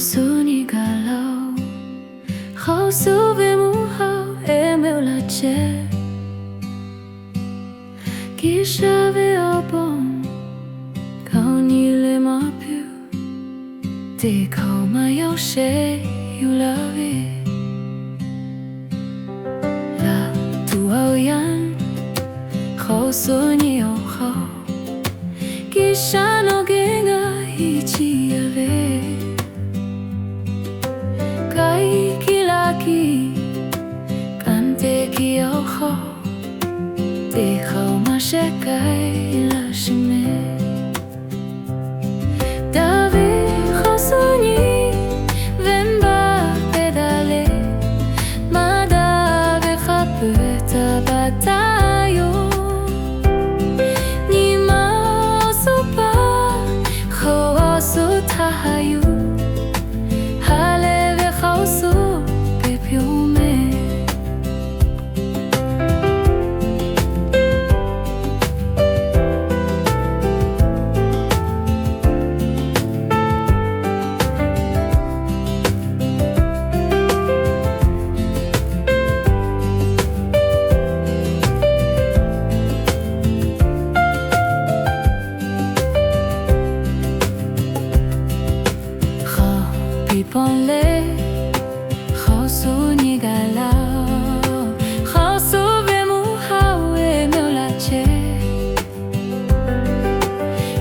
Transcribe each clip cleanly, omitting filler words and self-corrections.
손이 갈라 허수비 무하 에메올라체 기샤베 어봄 가오니레 마퓨 디카오마요 셰 유라베 라 두아오얀 허손이 오호 기샤노게가 이치야베 Kai kilaki kante kiyoho Te hao ma shekai la shime Dave khosuni vemba pedale Mada ve khapeta batayo Ni ma sopa khosu tahayu Hale perfume Ponle Khosuni gala Khosu vemu hawe meulache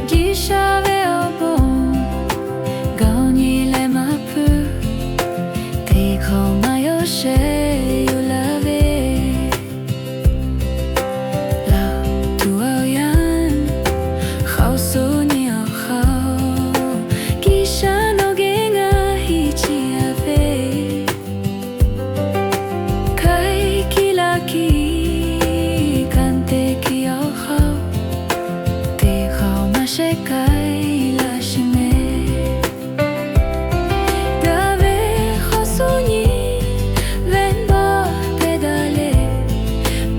Gisha ve obon Gaoni le mapu Tiko mayoshe yulave La tuayan Khosuni oho Gisha Shekai la shime Dave khosuni venba pedale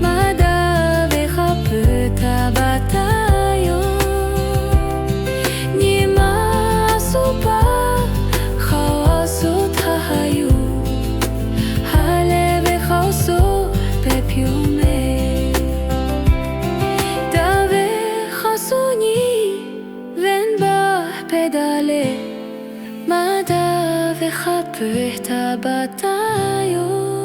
Mada ve khapeta batayo Nima supa khawasu tahayu Hale ve khawsu perfume Dave khosuni pedale Mada ve khapeta batayo